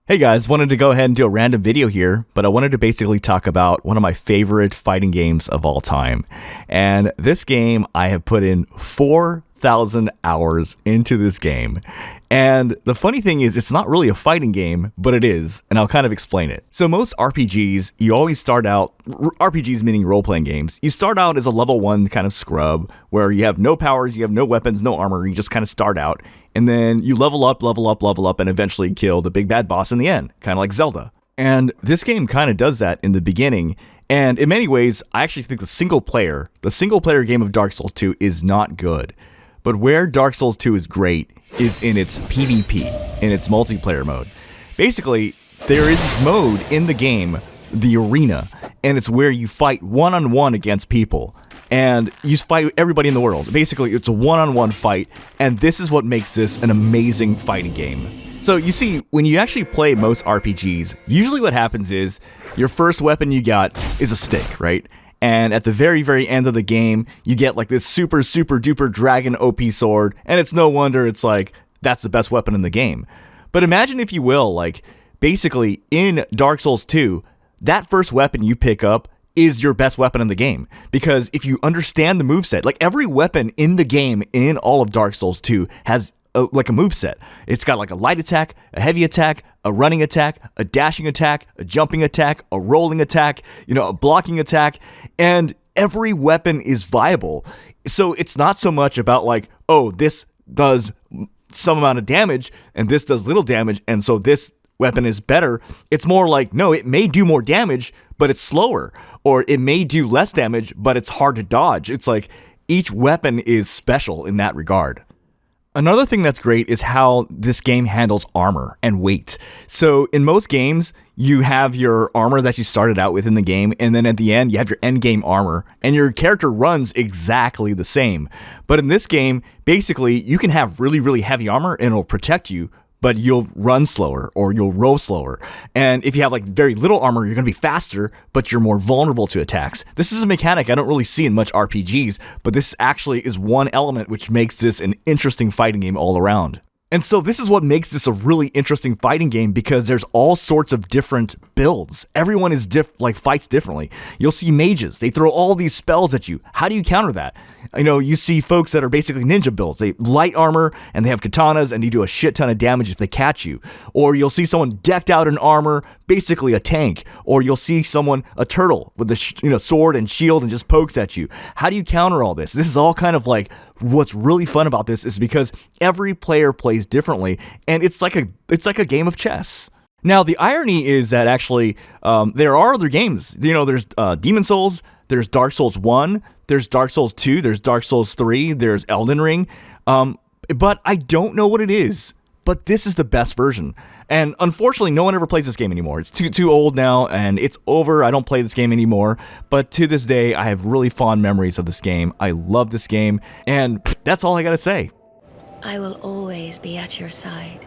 Hey guys, wanted to go ahead and do a random video here, but I wanted to basically talk about one of my favorite fighting games of all time. And this game, I have put in 4,000 hours into this game. And the funny thing is, it's not really a fighting game, but it is, and I'll kind of explain it. So most RPGs, you always start out, RPGs meaning role-playing games, you start out as a level 1 kind of scrub, where you have no powers, you have no weapons, no armor, you just kind of start out. And then you level up, and eventually kill the big bad boss in the end, kind of like Zelda. And this game kind of does that in the beginning. And in many ways, I actually think the single player game of Dark Souls 2 is not good. But where Dark Souls 2 is great is in its PvP, in its multiplayer mode. Basically, there is this mode in the game, the arena, and it's where you fight one-on-one against people. And you fight everybody in the world. Basically, it's a one-on-one fight, and this is what makes this an amazing fighting game. So you see, when you actually play most RPGs, usually what happens is your first weapon you got is a stick, right? And at the very, very end of the game, you get like this super, super duper dragon OP sword, and it's no wonder it's like, that's the best weapon in the game. But imagine, if you will, like, basically in Dark Souls 2, that first weapon you pick up is your best weapon in the game. Because if you understand the moveset, like every weapon in the game in all of Dark Souls 2 has like a moveset. It's got like a light attack, a heavy attack, a running attack, a dashing attack, a jumping attack, a rolling attack, a blocking attack, and every weapon is viable. So it's not so much about like, oh, this does some amount of damage and this does little damage, and so this weapon is better. It's more like, no, it may do more damage, but it's slower. Or it may do less damage, but it's hard to dodge. It's like each weapon is special in that regard. Another thing that's great is how this game handles armor and weight. So in most games, you have your armor that you started out with in the game, and then at the end, you have your end game armor, and your character runs exactly the same. But in this game, basically, you can have really, really heavy armor and it'll protect you, but you'll run slower or you'll roll slower. And if you have like very little armor, you're going to be faster, but you're more vulnerable to attacks. This is a mechanic I don't really see in much RPGs, but this actually is one element which makes this an interesting fighting game all around. And so this is what makes this a really interesting fighting game, because there's all sorts of different builds. Everyone is fights differently. You'll see mages. They throw all these spells at you. How do you counter that? You see folks that are basically ninja builds. They light armor and they have katanas and they do a shit ton of damage if they catch you. Or you'll see someone decked out in armor, basically a tank. Or you'll see someone, a turtle with a sword and shield, and just pokes at you. How do you counter all this? This is all kind of like, what's really fun about this is because every player plays differently, and it's like a game of chess. Now, the irony is that actually there are other games. There's Demon Souls, there's Dark Souls 1, there's Dark Souls 2, there's Dark Souls 3, there's Elden Ring, but I don't know what it is. But this is the best version. And unfortunately, no one ever plays this game anymore. It's too old now, and it's over. I don't play this game anymore. But to this day, I have really fond memories of this game. I love this game, and that's all I gotta say. I will always be at your side.